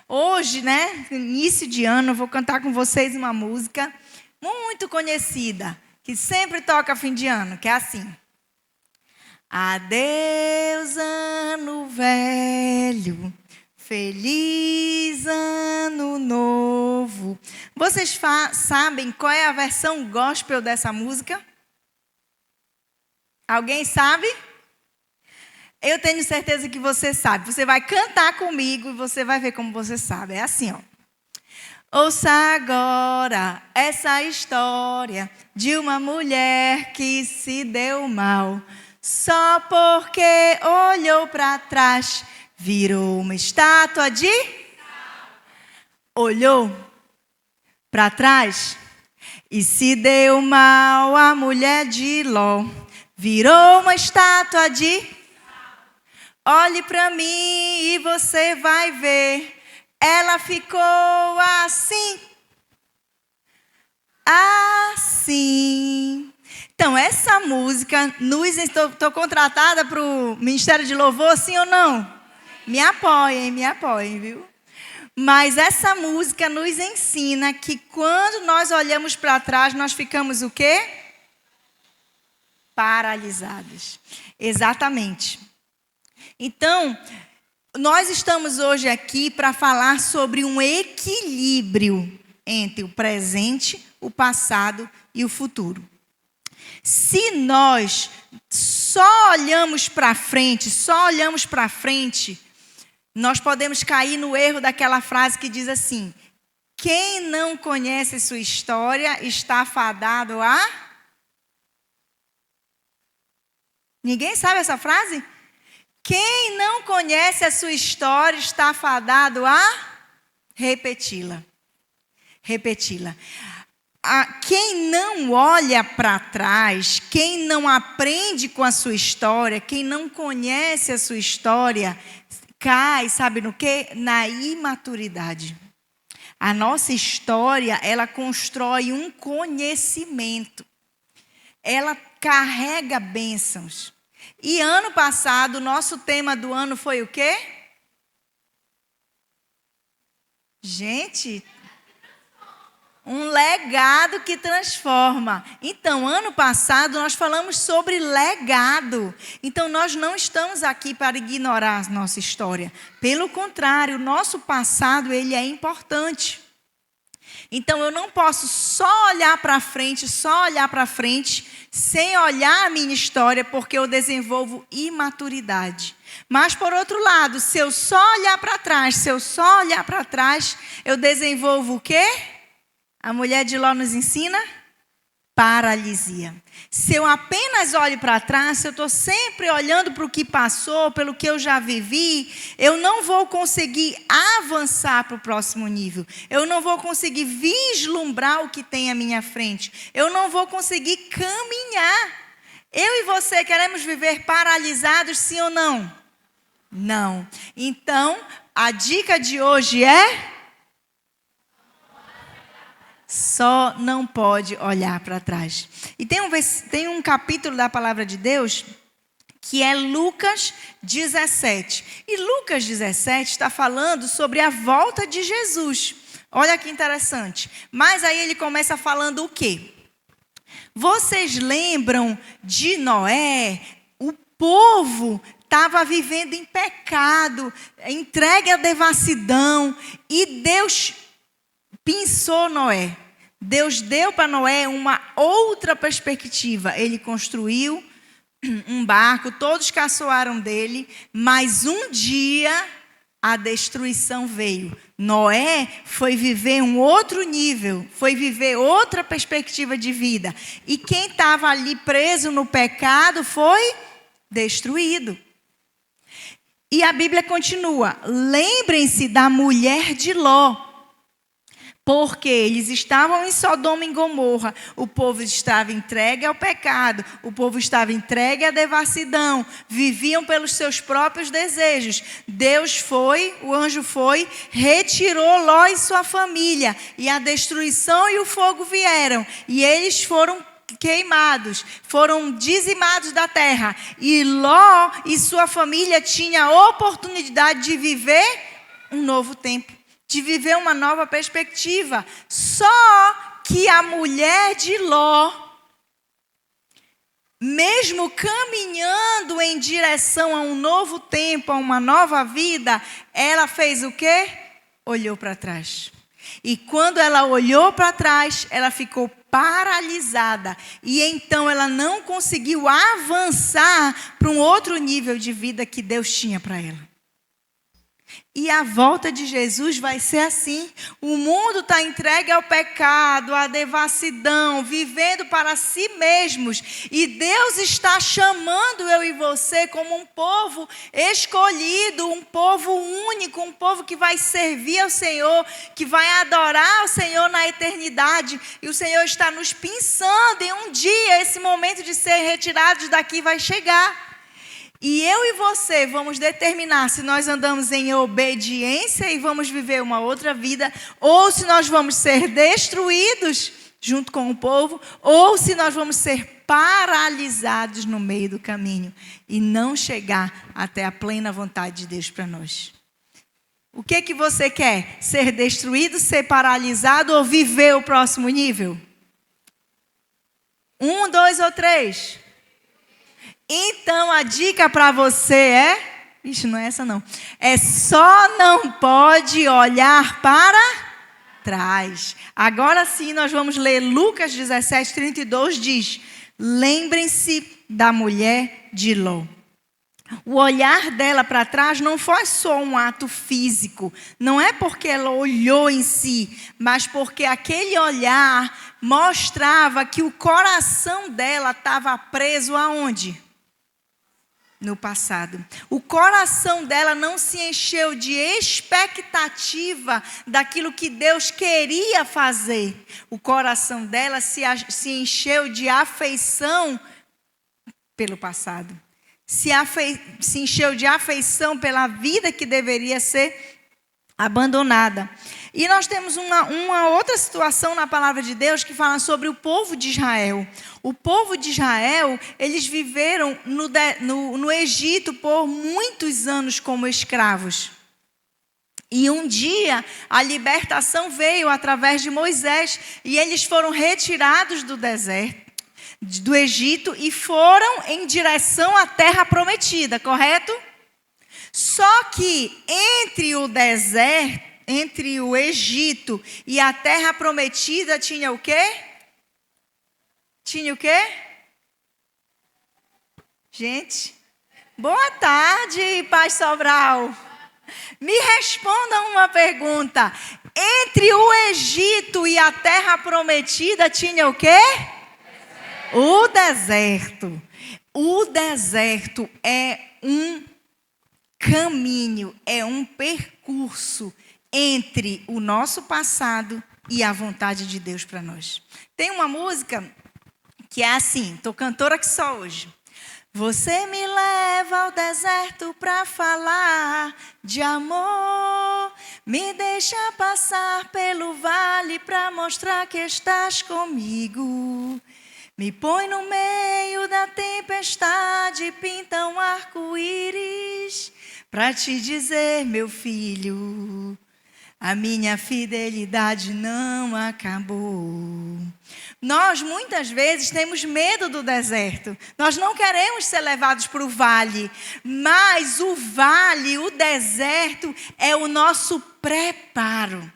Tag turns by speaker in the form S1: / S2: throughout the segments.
S1: hoje, né, início de ano, eu vou cantar com vocês uma música muito conhecida, que sempre toca fim de ano, que é assim. Adeus, ano velho, feliz ano novo. Vocês sabem qual é a versão gospel dessa música? Alguém sabe? Eu tenho certeza que você sabe. Você vai cantar comigo e você vai ver como você sabe. É assim, ó. Ouça agora essa história de uma mulher que se deu mal. Só porque olhou para trás, virou uma estátua de... Olhou para trás e se deu mal. A mulher de Ló virou uma estátua de... Olhe para mim e você vai ver. Ela ficou assim. Assim. Então, essa música, estou contratada para o Ministério de Louvor, sim ou não? Me apoiem, viu? Mas essa música nos ensina que quando nós olhamos para trás, nós ficamos o quê? Paralisados. Exatamente. Então, nós estamos hoje aqui para falar sobre um equilíbrio entre o presente, o passado e o futuro. Se nós só olhamos para frente, nós podemos cair no erro daquela frase que diz assim: quem não conhece sua história está fadado a... Ninguém sabe essa frase? Quem não conhece a sua história está fadado a repeti-la. Quem não olha para trás, quem não aprende com a sua história, quem não conhece a sua história, cai, sabe no quê? Na imaturidade. A nossa história, ela constrói um conhecimento. Ela carrega bênçãos. E ano passado, o nosso tema do ano foi o quê? Gente, um legado que transforma. Então, ano passado, nós falamos sobre legado. Então, nós não estamos aqui para ignorar a nossa história. Pelo contrário, o nosso passado, ele é importante. Então, eu não posso só olhar para frente, sem olhar a minha história, porque eu desenvolvo imaturidade. Mas, por outro lado, se eu só olhar para trás, eu desenvolvo o quê? A mulher de Ló nos ensina? Paralisia. Se eu apenas olho para trás, se eu estou sempre olhando para o que passou, pelo que eu já vivi, eu não vou conseguir avançar para o próximo nível. Eu não vou conseguir vislumbrar o que tem à minha frente. Eu não vou conseguir caminhar. Eu e você queremos viver paralisados, sim ou não? Não. Então, a dica de hoje é... só não pode olhar para trás. E tem um capítulo da palavra de Deus que é Lucas 17. E Lucas 17 está falando sobre a volta de Jesus. Olha que interessante. Mas aí ele começa falando o quê? Vocês lembram de Noé? O povo estava vivendo em pecado, entregue à devassidão, e Deus pensou Noé. Deus deu para Noé uma outra perspectiva. Ele construiu um barco, todos caçoaram dele, mas um dia a destruição veio. Noé foi viver um outro nível, foi viver outra perspectiva de vida. E quem estava ali preso no pecado foi destruído. E a Bíblia continua: lembrem-se da mulher de Ló. Porque eles estavam em Sodoma e Gomorra, o povo estava entregue ao pecado, o povo estava entregue à devassidão, viviam pelos seus próprios desejos. O anjo foi, retirou Ló e sua família, e a destruição e o fogo vieram, e eles foram queimados, foram dizimados da terra. E Ló e sua família tinham a oportunidade de viver um novo tempo, de viver uma nova perspectiva. Só que a mulher de Ló, mesmo caminhando em direção a um novo tempo, a uma nova vida, ela fez o quê? Olhou para trás. E quando ela olhou para trás, ela ficou paralisada. E então ela não conseguiu avançar para um outro nível de vida que Deus tinha para ela. E a volta de Jesus vai ser assim. O mundo está entregue ao pecado, à devassidão, vivendo para si mesmos. E Deus está chamando eu e você como um povo escolhido, um povo único, um povo que vai servir ao Senhor, que vai adorar ao Senhor na eternidade. E o Senhor está nos pensando, e um dia esse momento de ser retirados daqui vai chegar. E eu e você vamos determinar se nós andamos em obediência e vamos viver uma outra vida, ou se nós vamos ser destruídos junto com o povo, ou se nós vamos ser paralisados no meio do caminho e não chegar até a plena vontade de Deus para nós. O que você quer? Ser destruído, ser paralisado ou viver o próximo nível? 1, 2 ou 3? Então a dica para você é... Ixi, não é essa não. É só não pode olhar para trás. Agora sim nós vamos ler Lucas 17, 32, diz: lembrem-se da mulher de Ló. O olhar dela para trás não foi só um ato físico. Não é porque ela olhou em si, mas porque aquele olhar mostrava que o coração dela estava preso aonde? No passado. O coração dela não se encheu de expectativa daquilo que Deus queria fazer. O coração dela se encheu de afeição pelo passado. Se encheu de afeição pela vida que deveria ser abandonada. E nós temos uma outra situação na palavra de Deus que fala sobre o povo de Israel. O povo de Israel, eles viveram no Egito por muitos anos como escravos. E um dia a libertação veio através de Moisés e eles foram retirados do deserto, do Egito, e foram em direção à terra prometida, correto? Só que entre o deserto, entre o Egito e a terra prometida tinha o quê? Tinha o quê? Gente, boa tarde, Paz Sobral. Me respondam uma pergunta. Entre o Egito e a terra prometida tinha o quê? O deserto. O deserto é um caminho, é um percurso entre o nosso passado e a vontade de Deus para nós. Tem uma música que é assim, estou cantora que só hoje. Você me leva ao deserto para falar de amor, me deixa passar pelo vale para mostrar que estás comigo. Me põe no meio da tempestade, pinta um arco-íris para te dizer, meu filho, a minha fidelidade não acabou. Nós muitas vezes temos medo do deserto. Nós não queremos ser levados para o vale. Mas o vale, o deserto, é o nosso preparo.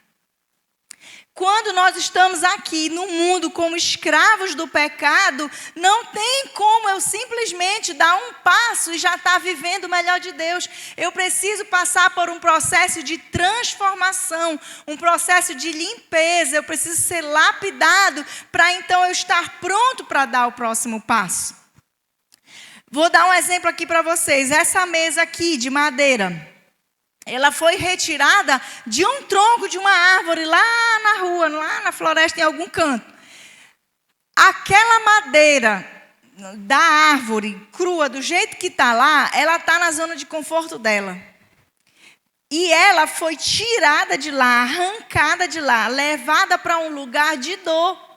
S1: Quando nós estamos aqui no mundo como escravos do pecado, não tem como eu simplesmente dar um passo e já estar vivendo o melhor de Deus. Eu preciso passar por um processo de transformação, um processo de limpeza. Eu preciso ser lapidado para então eu estar pronto para dar o próximo passo. Vou dar um exemplo aqui para vocês. Essa mesa aqui de madeira, ela foi retirada de um tronco de uma árvore lá na rua, lá na floresta, em algum canto. Aquela madeira da árvore crua, do jeito que está lá, ela está na zona de conforto dela. E ela foi tirada de lá, arrancada de lá, levada para um lugar de dor.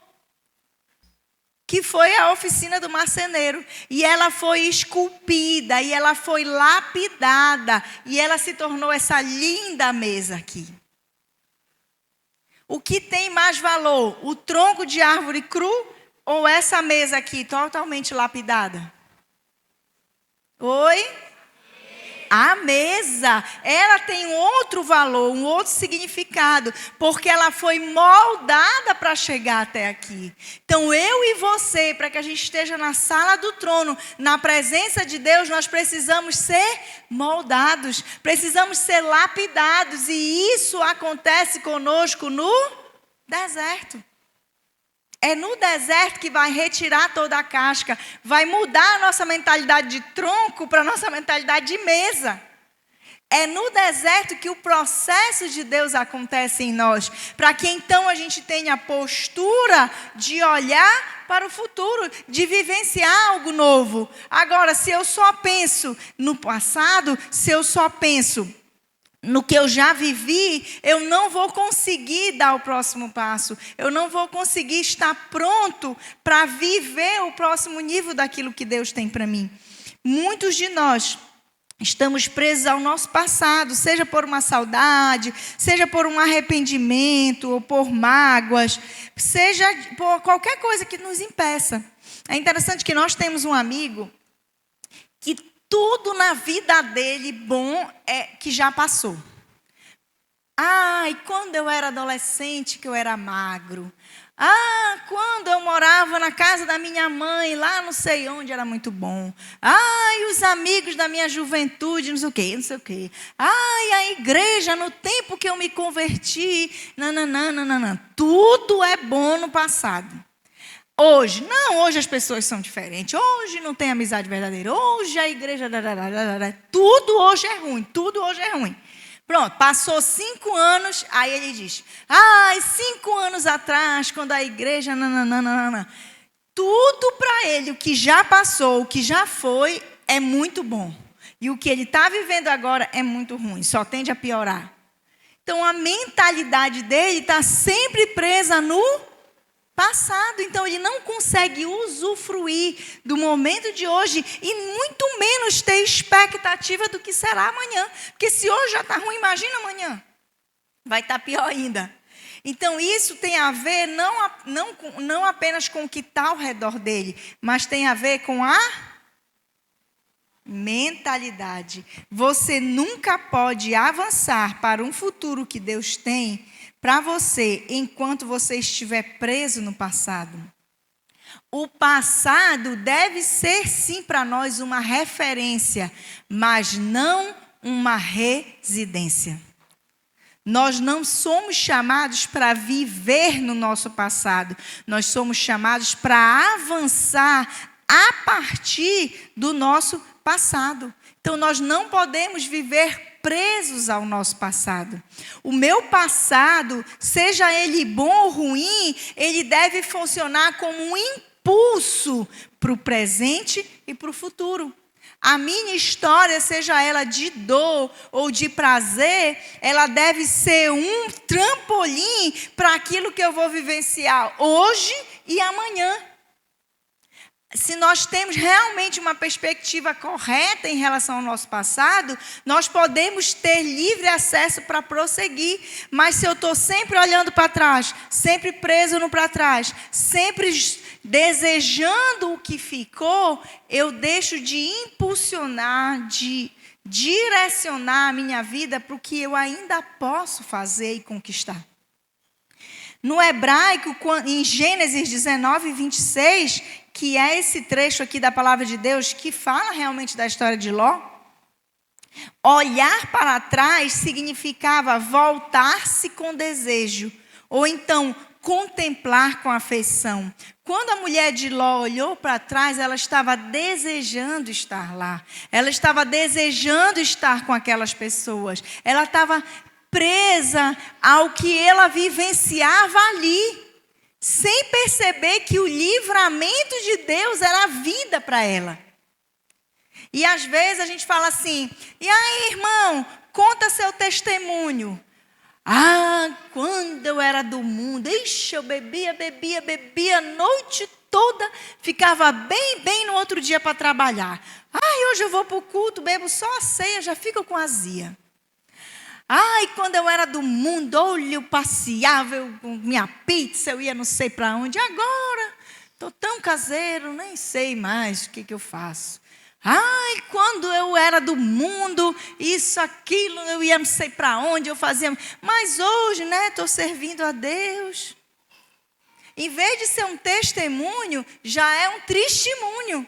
S1: que foi a oficina do marceneiro. E ela foi esculpida, e ela foi lapidada, e ela se tornou essa linda mesa aqui. O que tem mais valor? O tronco de árvore cru ou essa mesa aqui totalmente lapidada? Oi? A mesa, ela tem um outro valor, um outro significado, porque ela foi moldada para chegar até aqui. Então, eu e você, para que a gente esteja na sala do trono, na presença de Deus, nós precisamos ser moldados, precisamos ser lapidados, e isso acontece conosco no deserto. É no deserto que vai retirar toda a casca, vai mudar a nossa mentalidade de tronco para a nossa mentalidade de mesa. É no deserto que o processo de Deus acontece em nós, para que então a gente tenha a postura de olhar para o futuro, de vivenciar algo novo. Agora, se eu só penso no passado, se eu só penso no que eu já vivi, eu não vou conseguir dar o próximo passo. Eu não vou conseguir estar pronto para viver o próximo nível daquilo que Deus tem para mim. Muitos de nós estamos presos ao nosso passado, seja por uma saudade, seja por um arrependimento, ou por mágoas, seja por qualquer coisa que nos impeça. É interessante que nós temos um amigo que tudo na vida dele bom é que já passou. E quando eu era adolescente que eu era magro. Quando eu morava na casa da minha mãe, lá não sei onde, era muito bom. E os amigos da minha juventude, não sei o quê. A igreja, no tempo que eu me converti. Não. Tudo é bom no passado. Hoje as pessoas são diferentes. Hoje não tem amizade verdadeira. Hoje a igreja... Tudo hoje é ruim. Pronto, passou 5 anos, aí ele diz... 5 anos atrás, quando a igreja... Tudo para ele, o que já passou, o que já foi, é muito bom. E o que ele está vivendo agora é muito ruim, só tende a piorar. Então, a mentalidade dele está sempre presa no passado, então ele não consegue usufruir do momento de hoje e muito menos ter expectativa do que será amanhã. Porque se hoje já está ruim, imagina amanhã. Vai estar pior ainda. Então isso tem a ver não apenas com o que está ao redor dele, mas tem a ver com a mentalidade. Você nunca pode avançar para um futuro que Deus tem para você, enquanto você estiver preso no passado. O passado deve ser, sim, para nós uma referência, mas não uma residência. Nós não somos chamados para viver no nosso passado. Nós somos chamados para avançar a partir do nosso passado. Então, nós não podemos viver presos ao nosso passado. O meu passado, seja ele bom ou ruim, ele deve funcionar como um impulso para o presente e para o futuro. A minha história, seja ela de dor ou de prazer, ela deve ser um trampolim para aquilo que eu vou vivenciar hoje e amanhã. Se nós temos realmente uma perspectiva correta em relação ao nosso passado, nós podemos ter livre acesso para prosseguir. Mas se eu estou sempre olhando para trás, sempre preso no para trás, sempre desejando o que ficou, eu deixo de impulsionar, de direcionar a minha vida para o que eu ainda posso fazer e conquistar. No hebraico, em Gênesis 19, 26, que é esse trecho aqui da palavra de Deus, que fala realmente da história de Ló, olhar para trás significava voltar-se com desejo, ou então contemplar com afeição. Quando a mulher de Ló olhou para trás, ela estava desejando estar lá, ela estava desejando estar com aquelas pessoas, ela estava presa ao que ela vivenciava ali, sem perceber que o livramento de Deus era a vida para ela. E às vezes a gente fala assim, e aí, irmão, conta seu testemunho. Quando eu era do mundo, eu bebia a noite toda, ficava bem no outro dia para trabalhar. Ai, hoje eu vou para o culto, bebo só a ceia, já fico com azia. Ai, quando eu era do mundo, olha, eu passeava, eu comia pizza, eu ia não sei para onde. Agora, estou tão caseiro, nem sei mais o que eu faço. Ai, quando eu era do mundo, isso, aquilo, eu ia não sei para onde, eu fazia. Mas hoje, né, estou servindo a Deus. Em vez de ser um testemunho, já é um tristimúnio.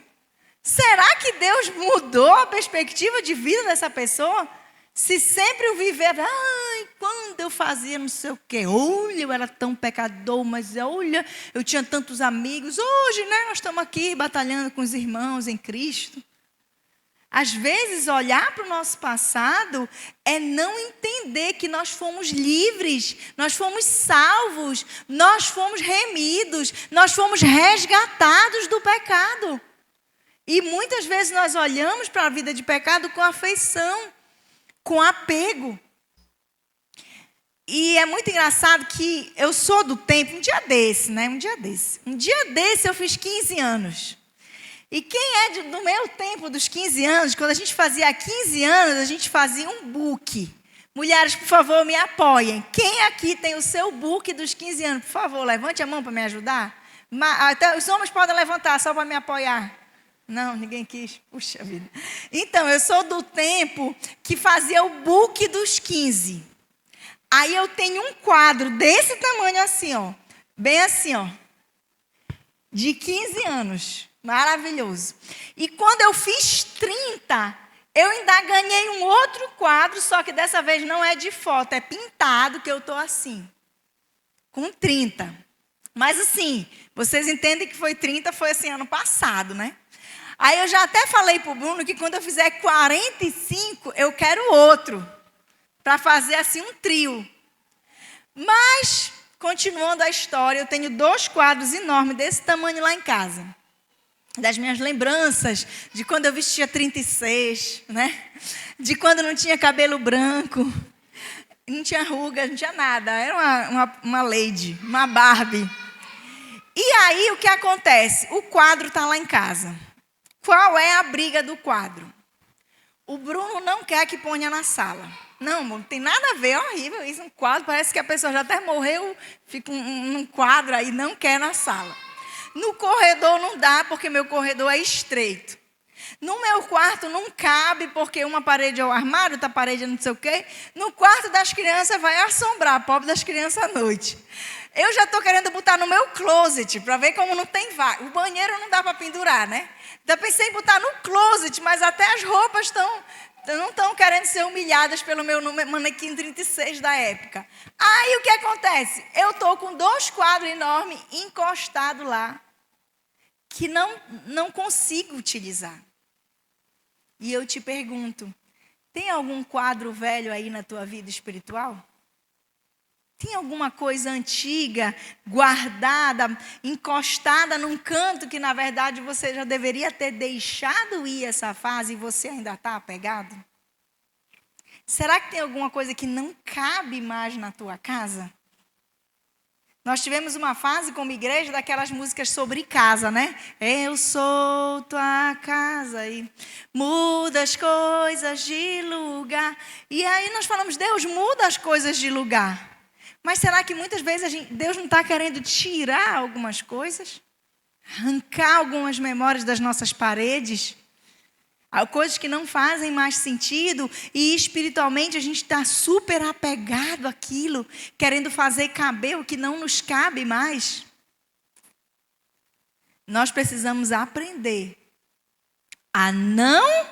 S1: Será que Deus mudou a perspectiva de vida dessa pessoa? Se sempre eu viver, ai, quando eu fazia não sei o quê, olha, eu era tão pecador, mas olha, eu tinha tantos amigos. Hoje, né, nós estamos aqui batalhando com os irmãos em Cristo. Às vezes, olhar para o nosso passado é não entender que nós fomos livres, nós fomos salvos, nós fomos remidos, nós fomos resgatados do pecado. E muitas vezes nós olhamos para a vida de pecado com afeição, com apego. E é muito engraçado que eu sou do tempo, um dia desse eu fiz 15 anos. E quem é do meu tempo, dos 15 anos, quando a gente fazia 15 anos, a gente fazia um book. Mulheres, por favor, me apoiem. Quem aqui tem o seu book dos 15 anos? Por favor, levante a mão para me ajudar. Até os homens podem levantar só para me apoiar. Não, ninguém quis. Puxa vida. Então, eu sou do tempo que fazia o book dos 15. Aí eu tenho um quadro desse tamanho assim, ó. Bem assim, ó. De 15 anos. Maravilhoso. E quando eu fiz 30, eu ainda ganhei um outro quadro, só que dessa vez não é de foto, é pintado, que eu estou assim. Com 30. Mas assim, vocês entendem que foi 30, foi assim, ano passado, né? Aí eu já até falei para o Bruno que quando eu fizer 45, eu quero outro. Para fazer assim um trio. Mas, continuando a história, eu tenho 2 quadros enormes desse tamanho lá em casa. Das minhas lembranças, de quando eu vestia 36, né? De quando não tinha cabelo branco, não tinha ruga, não tinha nada. Era uma lady, uma Barbie. E aí, o que acontece? O quadro está lá em casa. Qual é a briga do quadro? O Bruno não quer que ponha na sala. Não tem nada a ver, é horrível isso. Um quadro, parece que a pessoa já até morreu, fica um quadro aí, não quer na sala. No corredor não dá, porque meu corredor é estreito. No meu quarto não cabe, porque uma parede é o armário, outra parede é não sei o quê. No quarto das crianças vai assombrar, pobre das crianças à noite. Eu já estou querendo botar no meu closet, para ver como não tem vaga. O banheiro não dá para pendurar, né? Já pensei em botar no closet, mas até as roupas não estão querendo ser humilhadas pelo meu manequim 36 da época. Aí o que acontece? Eu estou com 2 quadros enormes encostados lá, que não consigo utilizar. E eu te pergunto, tem algum quadro velho aí na tua vida espiritual? Tem alguma coisa antiga, guardada, encostada num canto que, na verdade, você já deveria ter deixado ir essa fase e você ainda está apegado? Será que tem alguma coisa que não cabe mais na tua casa? Nós tivemos uma fase como igreja daquelas músicas sobre casa, né? Eu sou tua casa e muda as coisas de lugar. E aí nós falamos, Deus muda as coisas de lugar. Mas será que muitas vezes Deus não está querendo tirar algumas coisas? Arrancar algumas memórias das nossas paredes? Coisas que não fazem mais sentido e espiritualmente a gente está super apegado àquilo, querendo fazer caber o que não nos cabe mais. Nós precisamos aprender a não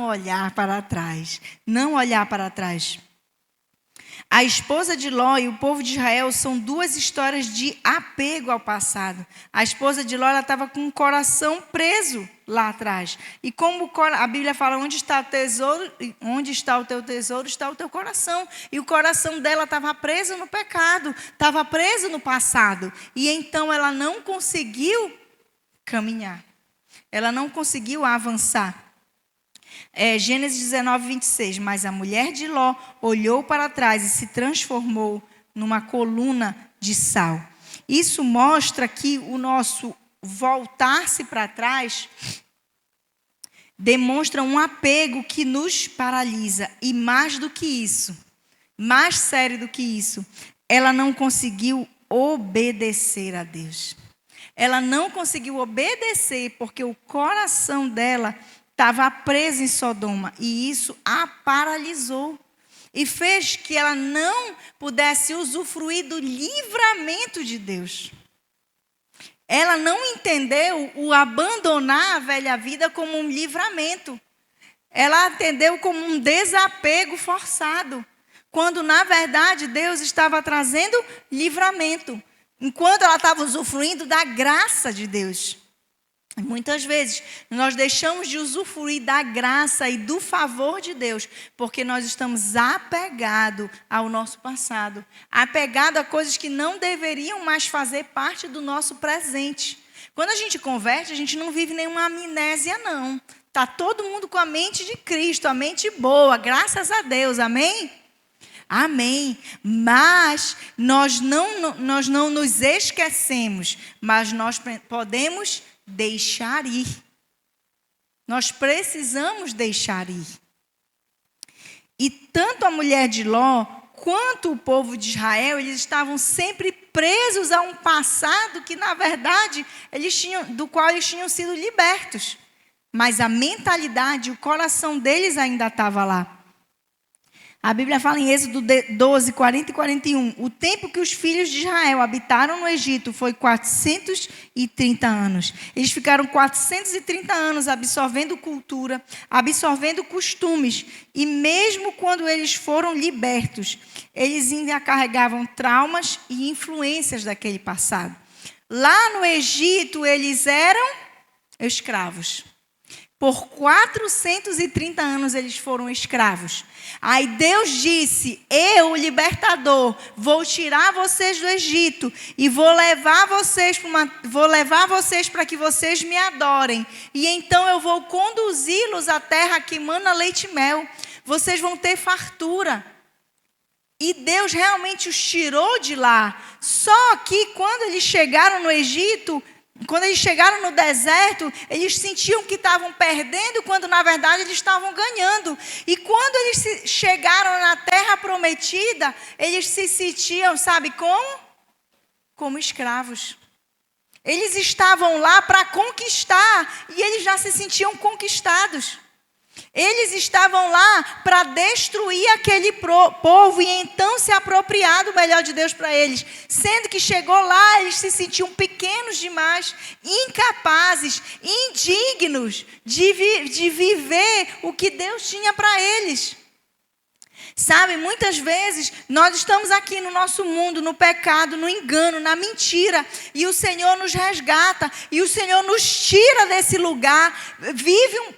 S1: olhar para trás. Não olhar para trás. A esposa de Ló e o povo de Israel são 2 histórias de apego ao passado. A esposa de Ló estava com o coração preso lá atrás. E como a Bíblia fala, onde está o teu tesouro, está o teu coração. E o coração dela estava preso no pecado, estava preso no passado. E então ela não conseguiu caminhar. Ela não conseguiu avançar. Gênesis 19, 26. Mas a mulher de Ló olhou para trás e se transformou numa coluna de sal. isso mostra que o nosso voltar-se para trás demonstra um apego que nos paralisa. E mais do que isso, mais sério do que isso, ela não conseguiu obedecer a Deus. Ela não conseguiu obedecer porque o coração dela estava preso em Sodoma. E isso a paralisou. E fez que ela não pudesse usufruir do livramento de Deus. Ela não entendeu o abandonar a velha vida como um livramento. Ela entendeu como um desapego forçado. Quando, na verdade, Deus estava trazendo livramento. Enquanto ela estava usufruindo da graça de Deus. Muitas vezes, nós deixamos de usufruir da graça e do favor de Deus, porque nós estamos apegados ao nosso passado, apegados a coisas que não deveriam mais fazer parte do nosso presente. Quando a gente converte, a gente não vive nenhuma amnésia, não. Está todo mundo com a mente de Cristo, a mente boa, graças a Deus, amém? Amém. Mas nós não nos esquecemos, mas nós podemos deixar ir. Nós precisamos deixar ir. E tanto a mulher de Ló quanto o povo de Israel, eles estavam sempre presos a um passado que, na verdade, do qual eles tinham sido libertos. Mas a mentalidade, o coração deles ainda estava lá. A Bíblia fala em Êxodo 12, 40 e 41. O tempo que os filhos de Israel habitaram no Egito foi 430 anos. Eles ficaram 430 anos absorvendo cultura, absorvendo costumes. E mesmo quando eles foram libertos, eles ainda carregavam traumas e influências daquele passado. Lá no Egito, eles eram escravos. Por 430 anos eles foram escravos. Aí Deus disse: eu, o libertador, vou tirar vocês do Egito e vou levar vocês para que vocês me adorem. E então eu vou conduzi-los à terra que mana leite e mel. Vocês vão ter fartura. E Deus realmente os tirou de lá. Só que quando eles chegaram no Egito, quando eles chegaram no deserto, eles sentiam que estavam perdendo, quando na verdade eles estavam ganhando. E quando eles chegaram na terra prometida, eles se sentiam, sabe como? Como escravos. Eles estavam lá para conquistar e eles já se sentiam conquistados. Eles estavam lá para destruir aquele povo e então se apropriar do melhor de Deus para eles. Sendo que chegou lá, eles se sentiam pequenos demais, incapazes, indignos de viver o que Deus tinha para eles. Sabe, muitas vezes nós estamos aqui no nosso mundo, no pecado, no engano, na mentira, e o Senhor nos resgata, e o Senhor nos tira desse lugar,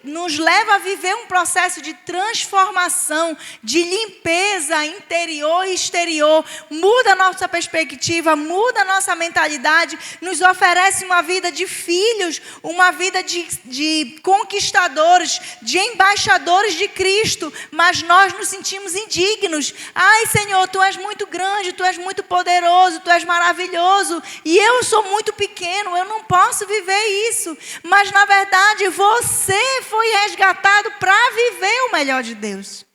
S1: nos leva a viver um processo de transformação, de limpeza interior e exterior, muda a nossa perspectiva, muda a nossa mentalidade, nos oferece uma vida de filhos, uma vida de conquistadores, de embaixadores de Cristo, mas nós nos sentimos indignos. Ai, Senhor, Tu és muito grande, Tu és muito poderoso, Tu és maravilhoso, e eu sou muito pequeno, eu não posso viver isso. Mas, na verdade, você foi resgatado para viver o melhor de Deus.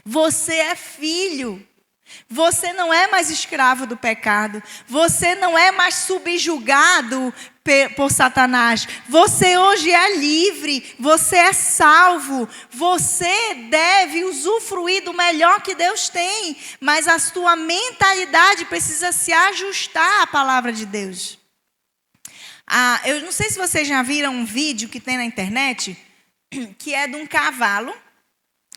S1: Você é filho. Você não é mais escravo do pecado. Você não é mais subjugado por Satanás. Você hoje é livre. Você é salvo. Você deve usufruir do melhor que Deus tem. Mas a sua mentalidade precisa se ajustar à palavra de Deus. Eu não sei se vocês já viram um vídeo que tem na internet, que é de um cavalo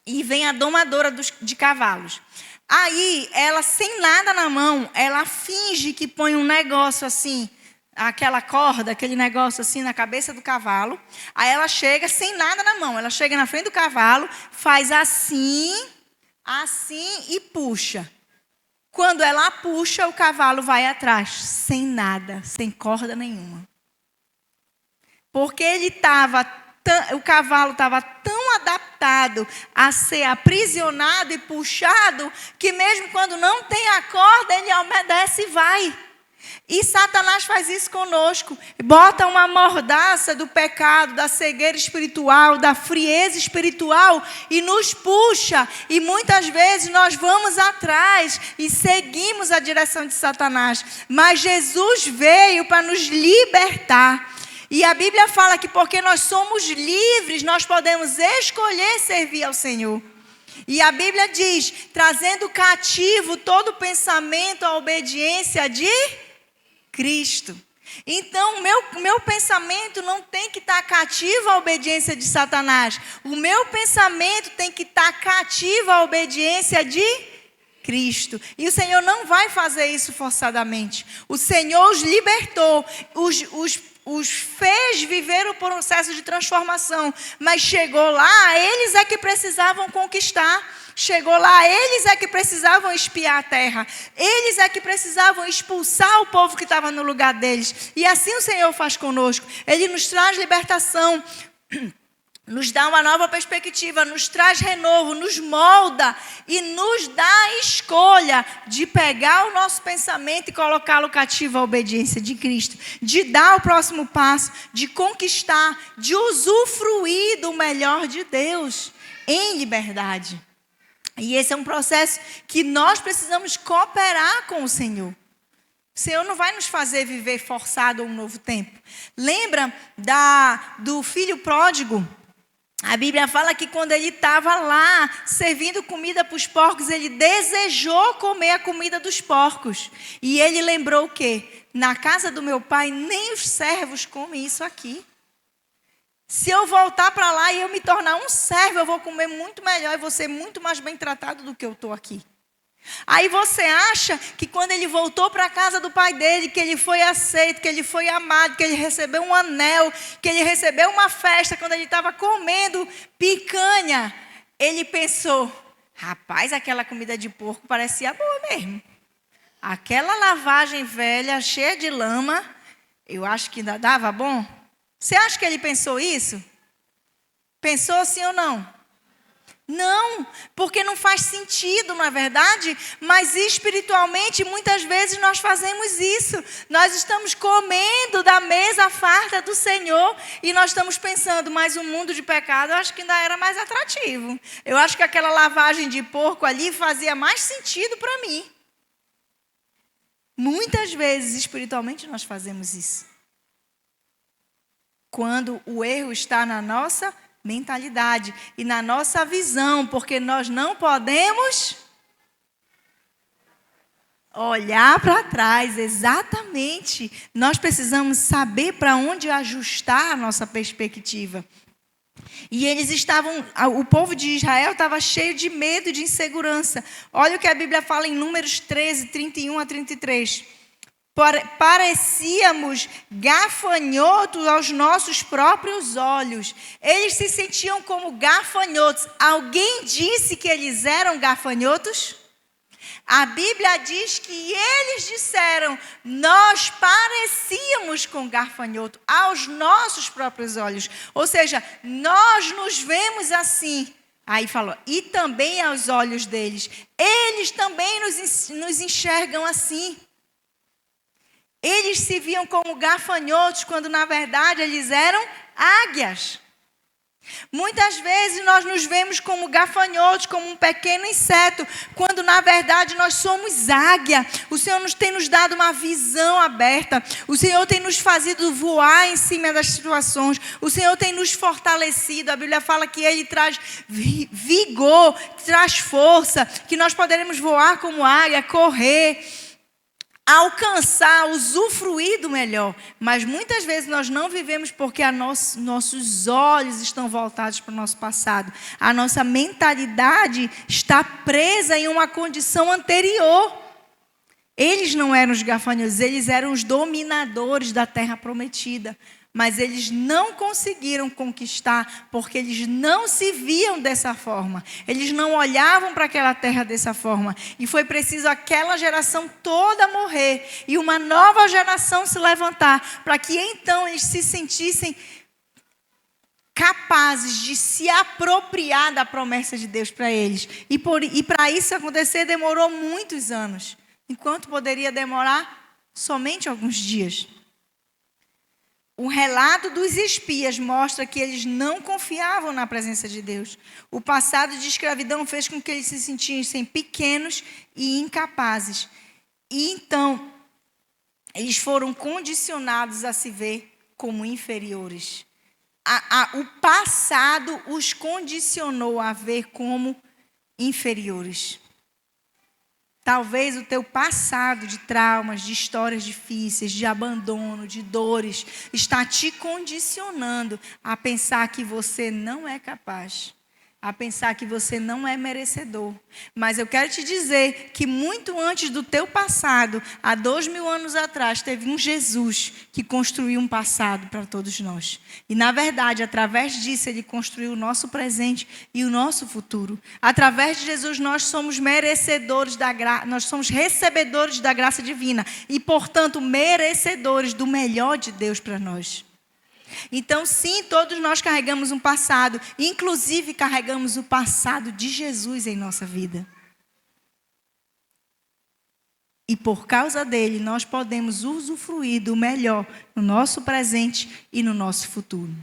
S1: e vem a domadora de cavalos. Aí, ela sem nada na mão, ela finge que põe um negócio assim, aquela corda, aquele negócio assim na cabeça do cavalo. Aí ela chega sem nada na mão, ela chega na frente do cavalo, faz assim, assim e puxa. Quando ela puxa, o cavalo vai atrás, sem nada, sem corda nenhuma. Porque o cavalo estava tão adaptado a ser aprisionado e puxado, que mesmo quando não tem a corda, ele obedece e vai. E Satanás faz isso conosco. Bota uma mordaça do pecado, da cegueira espiritual, da frieza espiritual e nos puxa. E muitas vezes nós vamos atrás e seguimos a direção de Satanás. Mas Jesus veio para nos libertar. E a Bíblia fala que porque nós somos livres, nós podemos escolher servir ao Senhor. E a Bíblia diz, trazendo cativo todo pensamento à obediência de Cristo. Então, meu pensamento não tem que estar cativo à obediência de Satanás. O meu pensamento tem que estar cativo à obediência de Cristo. E o Senhor não vai fazer isso forçadamente. O Senhor os libertou, os fez viver o processo de transformação. Mas chegou lá, eles é que precisavam conquistar. Chegou lá, eles é que precisavam espiar a terra. Eles é que precisavam expulsar o povo que estava no lugar deles. E assim o Senhor faz conosco. Ele nos traz libertação, nos dá uma nova perspectiva, nos traz renovo, nos molda e nos dá a escolha de pegar o nosso pensamento e colocá-lo cativo à obediência de Cristo. De dar o próximo passo, de conquistar, de usufruir do melhor de Deus em liberdade. E esse é um processo que nós precisamos cooperar com o Senhor. O Senhor não vai nos fazer viver forçado um novo tempo. Lembra do filho pródigo? A Bíblia fala que quando ele estava lá servindo comida para os porcos, ele desejou comer a comida dos porcos. E ele lembrou o quê? Na casa do meu pai, nem os servos comem isso aqui. Se eu voltar para lá e eu me tornar um servo, eu vou comer muito melhor e vou ser muito mais bem tratado do que eu estou aqui. Aí você acha que quando ele voltou para a casa do pai dele, que ele foi aceito, que ele foi amado, que ele recebeu um anel, que ele recebeu uma festa, quando ele estava comendo picanha, ele pensou, rapaz, aquela comida de porco parecia boa mesmo. Aquela lavagem velha, cheia de lama, eu acho que ainda dava bom. Você acha que ele pensou isso? Pensou sim ou não? Não, porque não faz sentido, não é verdade? Mas espiritualmente, muitas vezes nós fazemos isso. Nós estamos comendo da mesa farta do Senhor e nós estamos pensando, mas o mundo de pecado eu acho que ainda era mais atrativo. Eu acho que aquela lavagem de porco ali fazia mais sentido para mim. Muitas vezes, espiritualmente, nós fazemos isso. Quando o erro está na nossa mentalidade e na nossa visão, porque nós não podemos olhar para trás, exatamente. Nós precisamos saber para onde ajustar a nossa perspectiva. E eles o povo de Israel estava cheio de medo e de insegurança. Olha o que a Bíblia fala em Números 13, 31 a 33. Parecíamos gafanhotos aos nossos próprios olhos. Eles se sentiam como gafanhotos. Alguém disse que eles eram gafanhotos? A Bíblia diz que eles disseram, nós parecíamos com gafanhoto aos nossos próprios olhos. Ou seja, nós nos vemos assim. Aí falou, e também aos olhos deles. Eles também nos enxergam assim. Eles se viam como gafanhotos, quando na verdade eles eram águias. Muitas vezes nós nos vemos como gafanhotos, como um pequeno inseto, quando na verdade nós somos águia. O Senhor tem nos dado uma visão aberta. O Senhor tem nos fazido voar em cima das situações. O Senhor tem nos fortalecido. A Bíblia fala que Ele traz vigor, traz força, que nós poderemos voar como águia, correr, alcançar, usufruir do melhor. Mas muitas vezes nós não vivemos porque nossos olhos estão voltados para o nosso passado. A nossa mentalidade está presa em uma condição anterior. Eles não eram os gafanhotos, eles eram os dominadores da terra prometida. Mas eles não conseguiram conquistar porque eles não se viam dessa forma. Eles não olhavam para aquela terra dessa forma. E foi preciso aquela geração toda morrer e uma nova geração se levantar para que então eles se sentissem capazes de se apropriar da promessa de Deus para eles. E para isso acontecer demorou muitos anos. Enquanto poderia demorar somente alguns dias. O relato dos espias mostra que eles não confiavam na presença de Deus. O passado de escravidão fez com que eles se sentissem pequenos e incapazes. E então, eles foram condicionados a se ver como inferiores. O passado os condicionou a ver como inferiores. Talvez o teu passado de traumas, de histórias difíceis, de abandono, de dores, está te condicionando a pensar que você não é capaz, a pensar que você não é merecedor. Mas eu quero te dizer que muito antes do teu passado, há 2000 anos atrás, teve um Jesus que construiu um passado para todos nós. E na verdade, através disso, Ele construiu o nosso presente e o nosso futuro. Através de Jesus, nós somos merecedores da graça, nós somos recebedores da graça divina. E, portanto, merecedores do melhor de Deus para nós. Então, sim, todos nós carregamos um passado, inclusive carregamos o passado de Jesus em nossa vida. E por causa dele, nós podemos usufruir do melhor no nosso presente e no nosso futuro.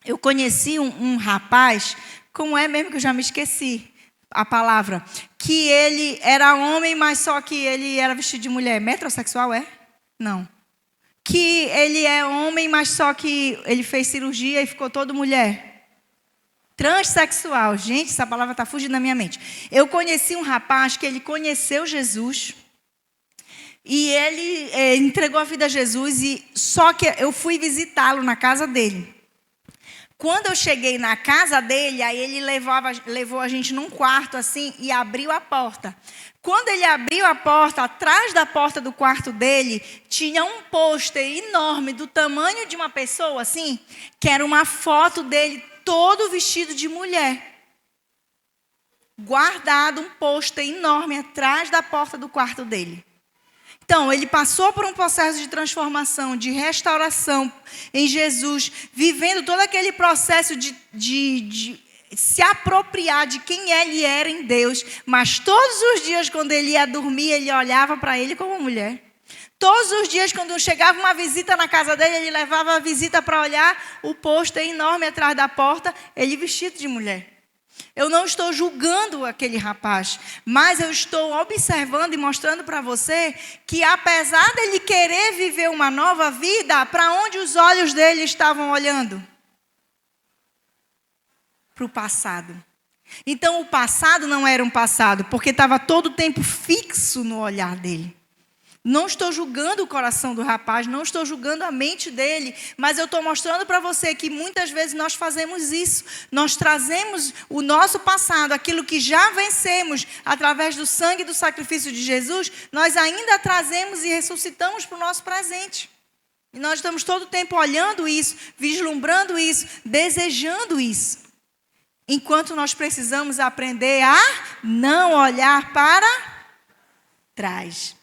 S1: Eu conheci um rapaz, como é mesmo que eu já me esqueci a palavra, que ele era homem, mas só que ele era vestido de mulher. Metrosexual, é? Não. Que ele é homem, mas só que ele fez cirurgia e ficou todo mulher. Transsexual. Gente, essa palavra está fugindo da minha mente. Eu conheci um rapaz que ele conheceu Jesus e ele entregou a vida a Jesus, só que eu fui visitá-lo na casa dele. Quando eu cheguei na casa dele, aí ele levou a gente num quarto assim e abriu a porta. Quando ele abriu a porta, atrás da porta do quarto dele, tinha um pôster enorme do tamanho de uma pessoa, assim, que era uma foto dele todo vestido de mulher. Guardado um pôster enorme atrás da porta do quarto dele. Então, ele passou por um processo de transformação, de restauração em Jesus, vivendo todo aquele processo de se apropriar de quem ele era em Deus, mas todos os dias quando ele ia dormir, ele olhava para ele como mulher. Todos os dias quando chegava uma visita na casa dele, ele levava a visita para olhar o pôster enorme atrás da porta, ele vestido de mulher. Eu não estou julgando aquele rapaz, mas eu estou observando e mostrando para você que apesar dele querer viver uma nova vida, para onde os olhos dele estavam olhando? Para o passado. Então o passado não era um passado, porque estava todo o tempo fixo no olhar dele. Não estou julgando o coração do rapaz, não estou julgando a mente dele, mas eu estou mostrando para você que muitas vezes nós fazemos isso. Nós trazemos o nosso passado, aquilo que já vencemos através do sangue e do sacrifício de Jesus, nós ainda trazemos e ressuscitamos para o nosso presente. E nós estamos todo o tempo olhando isso, vislumbrando isso, desejando isso. Enquanto nós precisamos aprender a não olhar para trás.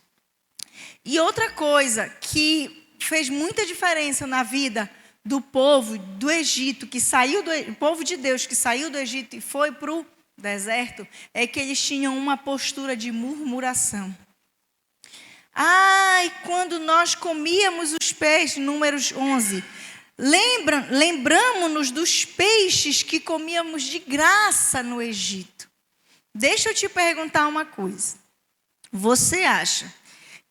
S1: E outra coisa que fez muita diferença na vida do povo do Egito, o povo de Deus que saiu do Egito e foi para o deserto, é que eles tinham uma postura de murmuração. Quando nós comíamos os peixes, Números 11, lembramos-nos dos peixes que comíamos de graça no Egito. Deixa eu te perguntar uma coisa. Você acha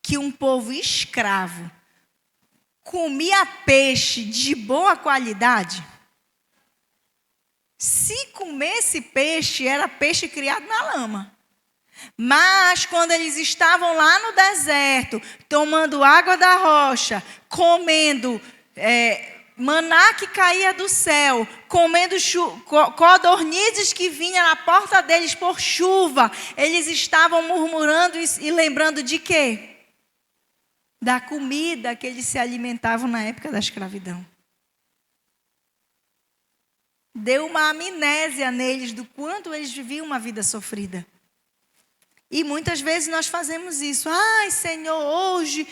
S1: que um povo escravo comia peixe de boa qualidade? Se comesse peixe, era peixe criado na lama. Mas quando eles estavam lá no deserto, tomando água da rocha, comendo maná que caía do céu, comendo codornizes que vinham na porta deles por chuva, eles estavam murmurando e lembrando de quê? Da comida que eles se alimentavam na época da escravidão. Deu uma amnésia neles do quanto eles viviam uma vida sofrida. E muitas vezes nós fazemos isso. Ai, Senhor, hoje,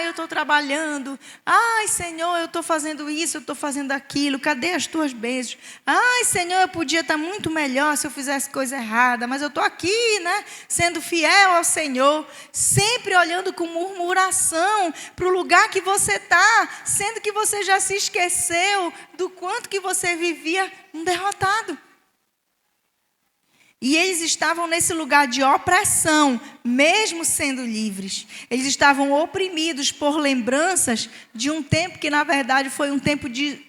S1: eu estou trabalhando. Ai, Senhor, eu estou fazendo isso, eu estou fazendo aquilo. Cadê as tuas bênçãos? Ai, Senhor, eu podia estar muito melhor se eu fizesse coisa errada. Mas eu estou aqui, né, sendo fiel ao Senhor. Sempre olhando com murmuração para o lugar que você está. Sendo que você já se esqueceu do quanto que você vivia um derrotado. E eles estavam nesse lugar de opressão, mesmo sendo livres. Eles estavam oprimidos por lembranças de um tempo que, na verdade, foi um tempo que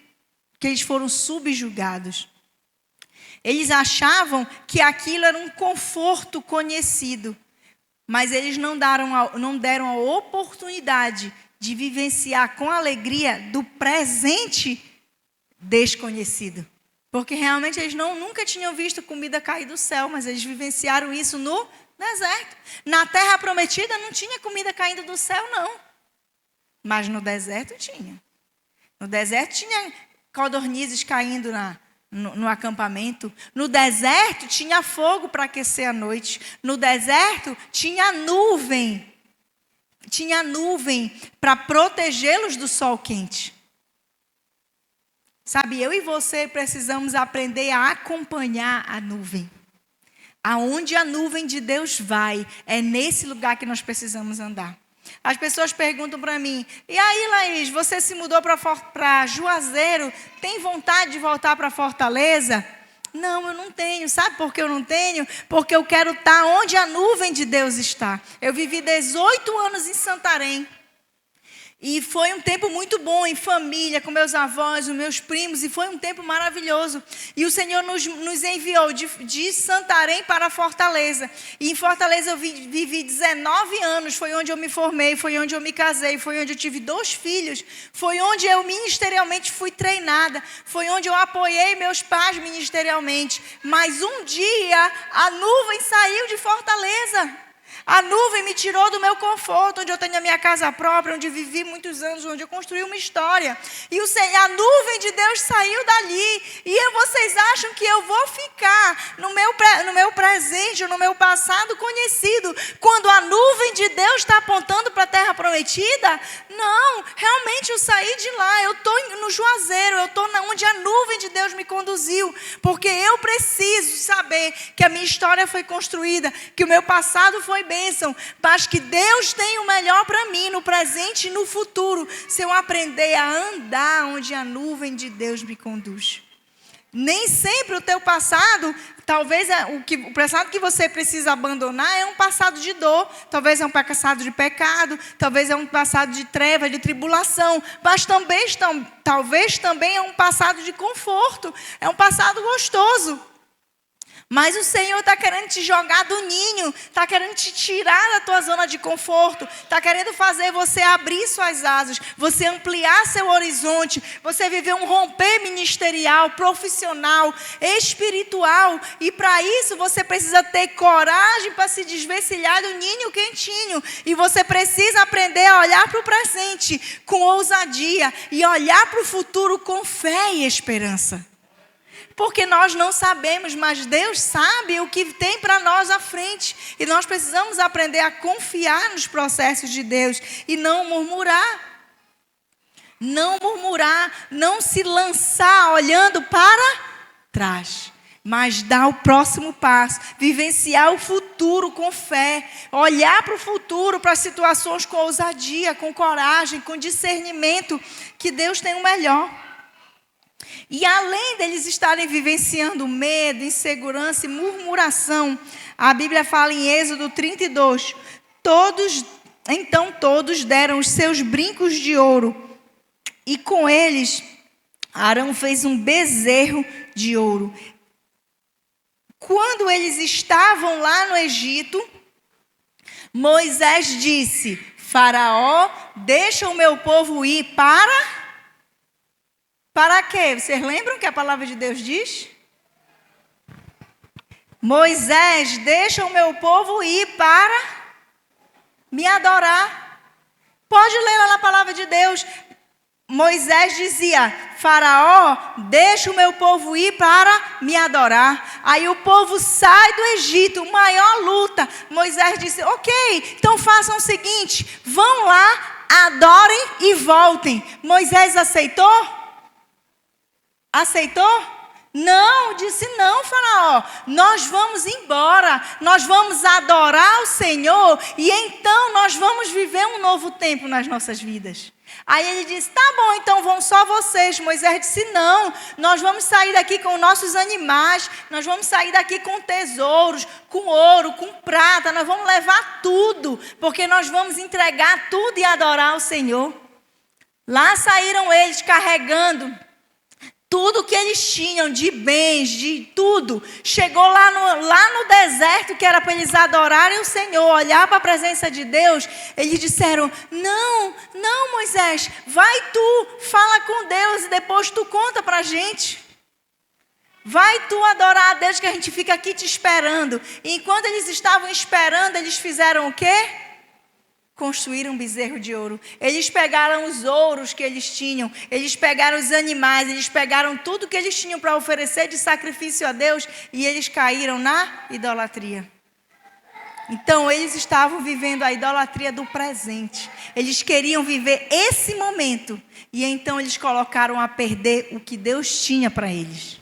S1: eles foram subjugados. Eles achavam que aquilo era um conforto conhecido, mas eles não deram a oportunidade de vivenciar com alegria do presente desconhecido. Porque realmente eles nunca tinham visto comida cair do céu, mas eles vivenciaram isso no deserto. Na terra prometida não tinha comida caindo do céu, não. Mas no deserto tinha. No deserto tinha codornizes caindo no acampamento. No deserto tinha fogo para aquecer a noite. No deserto tinha nuvem. Tinha nuvem para protegê-los do sol quente. Sabe, eu e você precisamos aprender a acompanhar a nuvem. Aonde a nuvem de Deus vai, é nesse lugar que nós precisamos andar. As pessoas perguntam para mim, e aí, Laís, você se mudou para Juazeiro, tem vontade de voltar para Fortaleza? Não, eu não tenho. Sabe por que eu não tenho? Porque eu quero estar onde a nuvem de Deus está. Eu vivi 18 anos em Santarém. E foi um tempo muito bom em família, com meus avós, os meus primos, e foi um tempo maravilhoso. E o Senhor nos enviou de Santarém para Fortaleza. E em Fortaleza eu vivi 19 anos, foi onde eu me formei, foi onde eu me casei, foi onde eu tive 2 filhos, foi onde eu ministerialmente fui treinada, foi onde eu apoiei meus pais ministerialmente. Mas um dia a nuvem saiu de Fortaleza. A nuvem me tirou do meu conforto, onde eu tenho a minha casa própria, onde vivi muitos anos, onde eu construí uma história. E a nuvem de Deus saiu dali. E vocês acham que eu vou ficar no meu presente, no meu passado conhecido, quando a nuvem de Deus está apontando para a terra prometida? Não, realmente eu saí de lá, eu estou no Juazeiro, eu estou onde a nuvem de Deus me conduziu. Porque eu preciso saber que a minha história foi construída, que o meu passado foi bênção, mas que Deus tem o melhor para mim no presente e no futuro, se eu aprender a andar onde a nuvem de Deus me conduz. Nem sempre o teu passado, talvez o passado que você precisa abandonar é um passado de dor, talvez é um passado de pecado, talvez é um passado de treva, de tribulação, mas talvez também é um passado de conforto, é um passado gostoso. Mas o Senhor está querendo te jogar do ninho, está querendo te tirar da tua zona de conforto, está querendo fazer você abrir suas asas, você ampliar seu horizonte, você viver um romper ministerial, profissional, espiritual. E para isso você precisa ter coragem para se desvencilhar do ninho quentinho. E você precisa aprender a olhar para o presente com ousadia e olhar para o futuro com fé e esperança. Porque nós não sabemos, mas Deus sabe o que tem para nós à frente. E nós precisamos aprender a confiar nos processos de Deus e não murmurar. Não murmurar, não se lançar olhando para trás. Mas dar o próximo passo, vivenciar o futuro com fé, olhar para o futuro, para as situações com ousadia, com coragem, com discernimento, que Deus tem o melhor. E além deles estarem vivenciando medo, insegurança e murmuração, a Bíblia fala em Êxodo 32, todos deram os seus brincos de ouro, e com eles Arão fez um bezerro de ouro. Quando eles estavam lá no Egito, Moisés disse: Faraó, deixa o meu povo ir para quê? Vocês lembram que a palavra de Deus diz? Moisés, deixa o meu povo ir para me adorar. Pode ler lá na palavra de Deus. Moisés dizia: Faraó, deixa o meu povo ir para me adorar. Aí o povo sai do Egito, maior luta. Moisés disse: ok, então façam o seguinte, vão lá, adorem e voltem. Moisés aceitou? Aceitou? Não, disse: não, Faraó, nós vamos embora, nós vamos adorar o Senhor e então nós vamos viver um novo tempo nas nossas vidas. Aí ele disse: tá bom, então vão só vocês. Moisés disse: não, nós vamos sair daqui com nossos animais, nós vamos sair daqui com tesouros, com ouro, com prata, nós vamos levar tudo, porque nós vamos entregar tudo e adorar o Senhor. Lá saíram eles carregando tudo que eles tinham de bens, de tudo. Chegou lá no deserto, que era para eles adorarem o Senhor, olhar para a presença de Deus. Eles disseram: não, Moisés, vai tu, fala com Deus e depois tu conta para a gente. Vai tu adorar a Deus que a gente fica aqui te esperando. E enquanto eles estavam esperando, eles fizeram o quê? Construíram um bezerro de ouro. Eles pegaram os ouros que eles tinham, eles pegaram os animais, eles pegaram tudo que eles tinham para oferecer de sacrifício a Deus e eles caíram na idolatria. Então eles estavam vivendo a idolatria do presente. Eles queriam viver esse momento e então eles colocaram a perder o que Deus tinha para eles.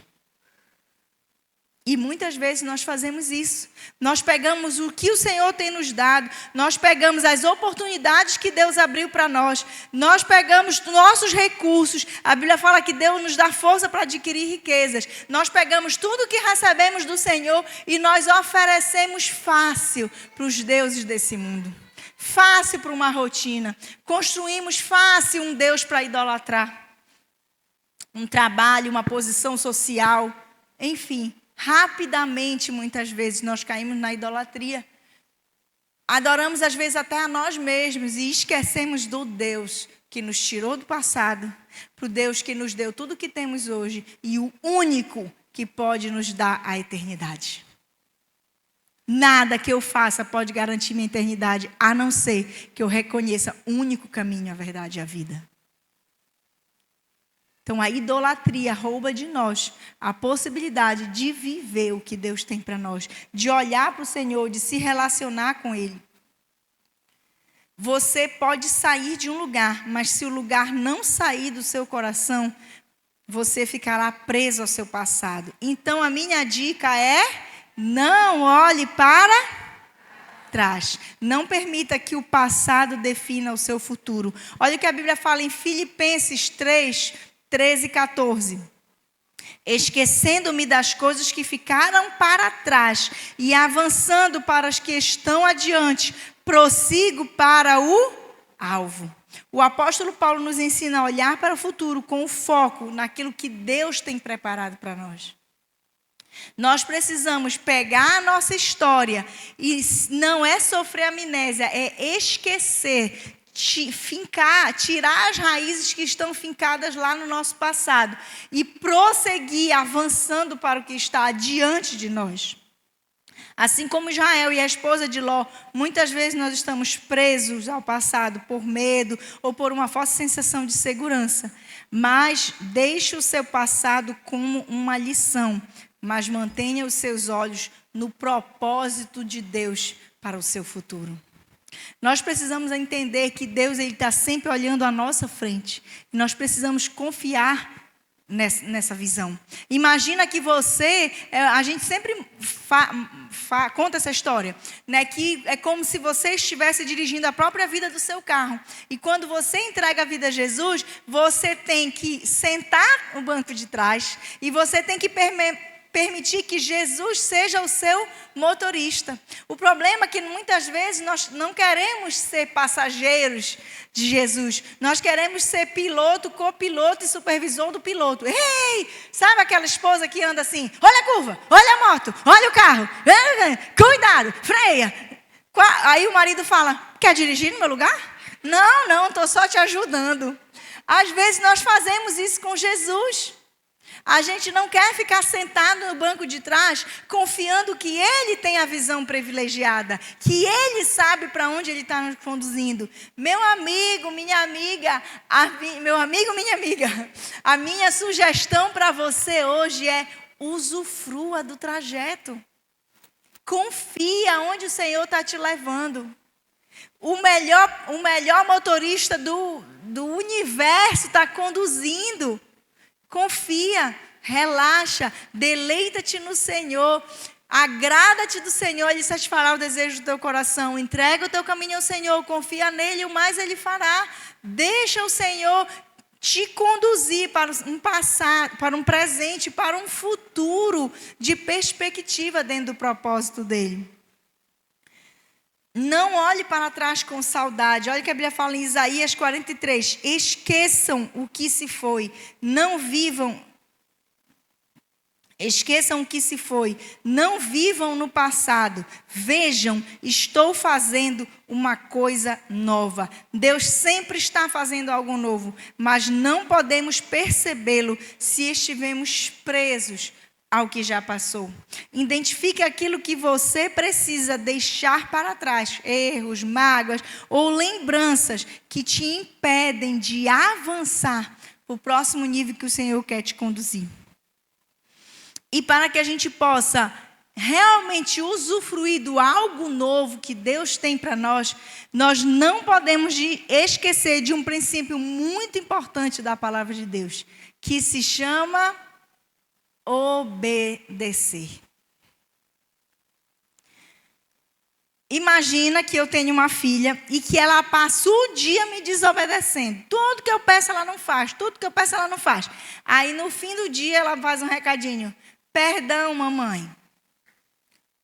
S1: E muitas vezes nós fazemos isso. Nós pegamos o que o Senhor tem nos dado. Nós pegamos as oportunidades que Deus abriu para nós. Nós pegamos nossos recursos. A Bíblia fala que Deus nos dá força para adquirir riquezas. Nós pegamos tudo que recebemos do Senhor e nós oferecemos fácil para os deuses desse mundo. Fácil para uma rotina. Construímos fácil um Deus para idolatrar. Um trabalho, uma posição social, enfim. Rapidamente, muitas vezes, nós caímos na idolatria. Adoramos, às vezes, até a nós mesmos e esquecemos do Deus que nos tirou do passado, para o Deus que nos deu tudo o que temos hoje e o único que pode nos dar a eternidade. Nada que eu faça pode garantir minha eternidade, a não ser que eu reconheça o único caminho, a verdade e a vida. Então, a idolatria rouba de nós a possibilidade de viver o que Deus tem para nós, de olhar para o Senhor, de se relacionar com Ele. Você pode sair de um lugar, mas se o lugar não sair do seu coração, você ficará preso ao seu passado. Então, a minha dica é: não olhe para trás. Não permita que o passado defina o seu futuro. Olha o que a Bíblia fala em Filipenses 3, 13 e 14. Esquecendo-me das coisas que ficaram para trás e avançando para as que estão adiante, prossigo para o alvo. O apóstolo Paulo nos ensina a olhar para o futuro com o foco naquilo que Deus tem preparado para nós. Nós precisamos pegar a nossa história e não é sofrer amnésia, é esquecer, tirar as raízes que estão fincadas lá no nosso passado e prosseguir avançando para o que está adiante de nós. Assim como Israel e a esposa de Ló, muitas vezes nós estamos presos ao passado por medo ou por uma falsa sensação de segurança. Mas deixe o seu passado como uma lição, mas mantenha os seus olhos no propósito de Deus para o seu futuro. Nós precisamos entender que Deus está sempre olhando à nossa frente. E nós precisamos confiar nessa visão. Imagina que a gente sempre conta essa história, né? Que é como se você estivesse dirigindo a própria vida do seu carro. E quando você entrega a vida a Jesus, você tem que sentar no banco de trás e você tem que permitir que Jesus seja o seu motorista. O problema é que muitas vezes nós não queremos ser passageiros de Jesus. Nós queremos ser piloto, copiloto e supervisor do piloto. Ei! Sabe aquela esposa que anda assim? Olha a curva, olha a moto, olha o carro. Cuidado, freia. Aí o marido fala: quer dirigir no meu lugar? Não, estou só te ajudando. Às vezes nós fazemos isso com Jesus. A gente não quer ficar sentado no banco de trás, confiando que Ele tem a visão privilegiada, que Ele sabe para onde Ele está nos conduzindo. Meu amigo, minha amiga, a minha sugestão para você hoje é: usufrua do trajeto. Confia onde o Senhor está te levando. O melhor motorista do universo está conduzindo. Confia, relaxa, deleita-te no Senhor, agrada-te do Senhor, Ele satisfará o desejo do teu coração. Entrega o teu caminho ao Senhor, confia nele, o mais Ele fará. Deixa o Senhor te conduzir para um passado, para um presente, para um futuro de perspectiva dentro do propósito dEle. Não olhe para trás com saudade. Olha o que a Bíblia fala em Isaías 43. Esqueçam o que se foi. Esqueçam o que se foi. Não vivam no passado. Vejam, estou fazendo uma coisa nova. Deus sempre está fazendo algo novo, mas não podemos percebê-lo se estivermos presos ao que já passou. Identifique aquilo que você precisa deixar para trás, erros, mágoas ou lembranças que te impedem de avançar para o próximo nível que o Senhor quer te conduzir. E para que a gente possa realmente usufruir do algo novo que Deus tem para nós, nós não podemos esquecer de um princípio muito importante da palavra de Deus, que se chama obedecer. Imagina que eu tenho uma filha e que ela passa o dia me desobedecendo. Tudo que eu peço ela não faz, tudo que eu peço ela não faz. Aí no fim do dia ela faz um recadinho: perdão, mamãe.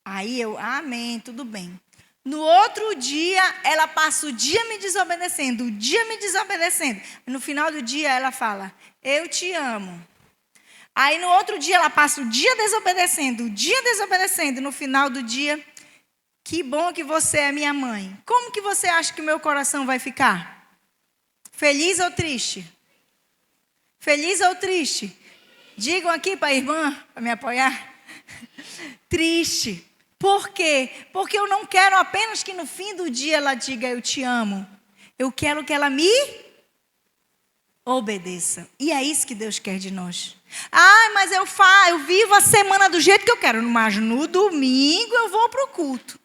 S1: Aí eu, amém, tudo bem. No outro dia ela passa o dia me desobedecendo, No final do dia ela fala: eu te amo. Aí no outro dia ela passa o dia desobedecendo. No final do dia, que bom que você é minha mãe. Como que você acha que o meu coração vai ficar? Feliz ou triste? Feliz ou triste? Digam aqui para a irmã, para me apoiar. Triste. Por quê? Porque eu não quero apenas que no fim do dia ela diga eu te amo. Eu quero que ela me obedeça. E é isso que Deus quer de nós. Mas eu vivo a semana do jeito que eu quero, mas no domingo eu vou para o culto.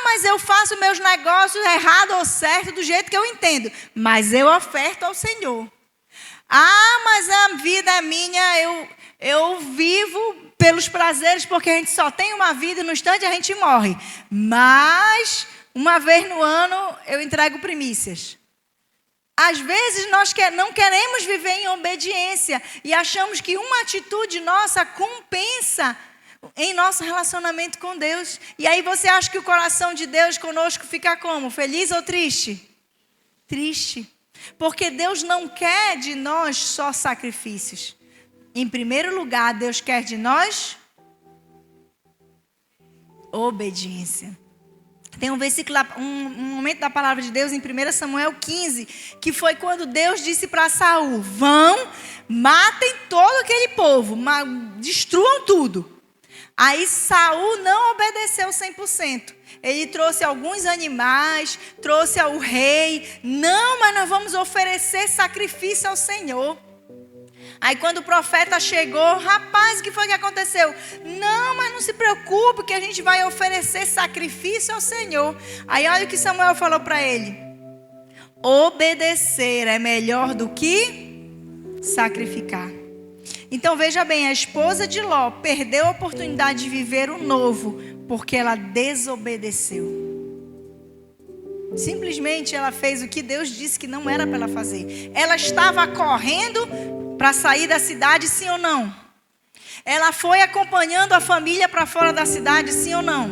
S1: Mas eu faço meus negócios errado ou certo do jeito que eu entendo, mas eu oferto ao Senhor. Mas a vida é minha, eu vivo pelos prazeres, porque a gente só tem uma vida e no instante a gente morre. Mas uma vez no ano eu entrego primícias. Às vezes nós não queremos viver em obediência e achamos que uma atitude nossa compensa em nosso relacionamento com Deus. E aí você acha que o coração de Deus conosco fica como? Feliz ou triste? Triste. Porque Deus não quer de nós só sacrifícios. Em primeiro lugar, Deus quer de nós obediência. Tem um versículo, um momento da palavra de Deus em 1 Samuel 15, que foi quando Deus disse para Saul: vão, matem todo aquele povo, destruam tudo. Aí Saul não obedeceu 100%. Ele trouxe alguns animais, trouxe ao rei. Não, mas nós vamos oferecer sacrifício ao Senhor. Aí quando o profeta chegou, rapaz, o que foi que aconteceu? Não, mas não se preocupe que a gente vai oferecer sacrifício ao Senhor. Aí olha o que Samuel falou para ele: obedecer é melhor do que sacrificar. Então veja bem, a esposa de Ló perdeu a oportunidade de viver o novo porque ela desobedeceu. Simplesmente ela fez o que Deus disse que não era para ela fazer. Ela estava correndo para sair da cidade, sim ou não? Ela foi acompanhando a família para fora da cidade, sim ou não?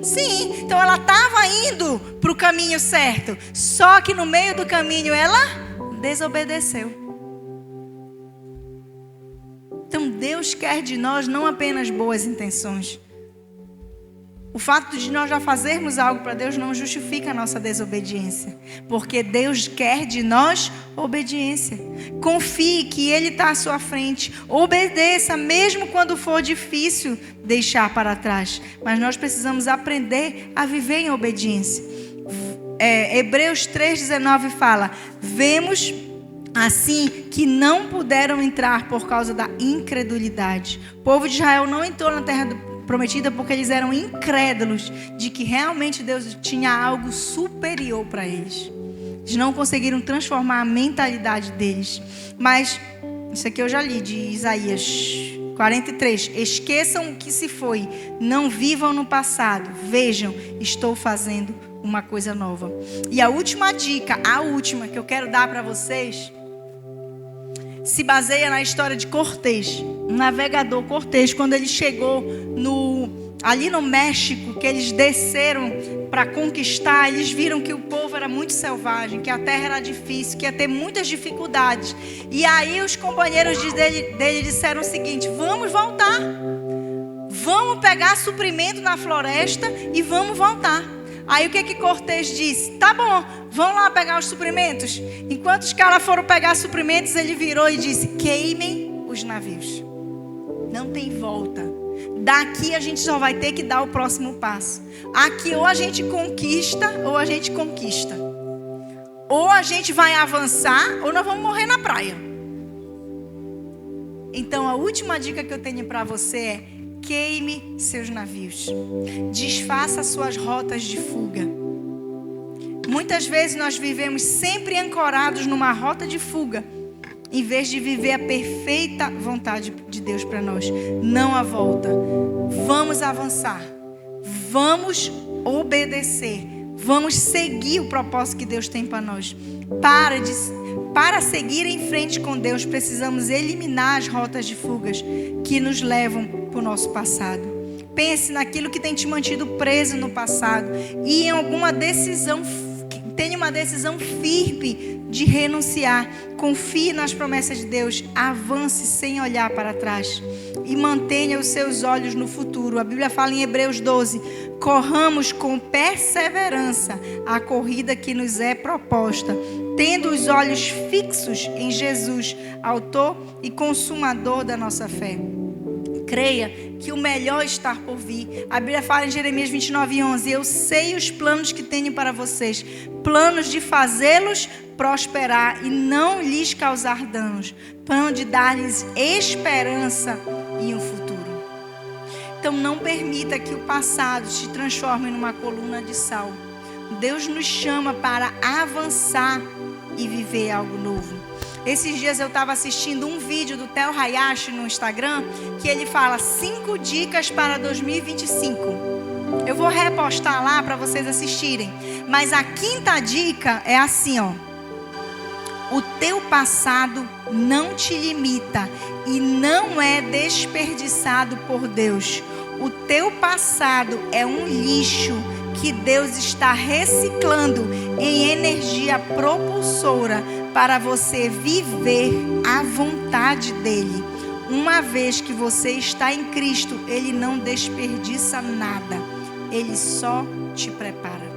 S1: Sim, então ela estava indo para o caminho certo. Só que no meio do caminho ela desobedeceu. Então Deus quer de nós não apenas boas intenções. O fato de nós já fazermos algo para Deus não justifica a nossa desobediência. Porque Deus quer de nós obediência. Confie que Ele está à sua frente. Obedeça, mesmo quando for difícil deixar para trás. Mas nós precisamos aprender a viver em obediência. Hebreus 3,19 fala: vemos assim que não puderam entrar por causa da incredulidade. O povo de Israel não entrou na terra prometida porque eles eram incrédulos de que realmente Deus tinha algo superior para eles. Eles não conseguiram transformar a mentalidade deles. Mas isso aqui eu já li de Isaías 43. Esqueçam o que se foi, não vivam no passado. Vejam, estou fazendo uma coisa nova. E a última dica, a última que eu quero dar para vocês, se baseia na história de Cortés, um navegador Cortés, quando ele chegou ali no México, que eles desceram para conquistar, eles viram que o povo era muito selvagem, que a terra era difícil, que ia ter muitas dificuldades. E aí os companheiros dele disseram o seguinte: vamos voltar, vamos pegar suprimento na floresta e vamos voltar. Aí o que Cortés disse? Tá bom, vão lá pegar os suprimentos. Enquanto os caras foram pegar suprimentos, ele virou e disse: queimem os navios. Não tem volta. Daqui a gente só vai ter que dar o próximo passo. Aqui ou a gente conquista ou a gente conquista. Ou a gente vai avançar ou nós vamos morrer na praia. Então a última dica que eu tenho para você é: queime seus navios. Desfaça suas rotas de fuga. Muitas vezes nós vivemos sempre ancorados numa rota de fuga, em vez de viver a perfeita vontade de Deus para nós. Não há volta. Vamos avançar. Vamos obedecer. Vamos seguir o propósito que Deus tem para nós. Para seguir em frente com Deus, precisamos eliminar as rotas de fugas que nos levam para o nosso passado. Pense naquilo que tem te mantido preso no passado e em alguma decisão, tenha uma decisão firme de renunciar. Confie nas promessas de Deus, avance sem olhar para trás e mantenha os seus olhos no futuro. A Bíblia fala em Hebreus 12: corramos com perseverança a corrida que nos é proposta, tendo os olhos fixos em Jesus, autor e consumador da nossa fé. Creia que o melhor está por vir. A Bíblia fala em Jeremias 29:11: eu sei os planos que tenho para vocês, planos de fazê-los prosperar e não lhes causar danos, plano de dar-lhes esperança e um futuro. Então não permita que o passado te transforme numa coluna de sal. Deus nos chama para avançar e viver algo novo. Esses dias eu estava assistindo um vídeo do Theo Hayashi no Instagram, que ele fala 5 dicas para 2025. Eu vou repostar lá para vocês assistirem. Mas a 5ª dica é assim, ó: o teu passado não te limita e não é desperdiçado por Deus. O teu passado é um lixo que Deus está reciclando em energia propulsora para você viver a vontade dele. Uma vez que você está em Cristo, ele não desperdiça nada. Ele só te prepara.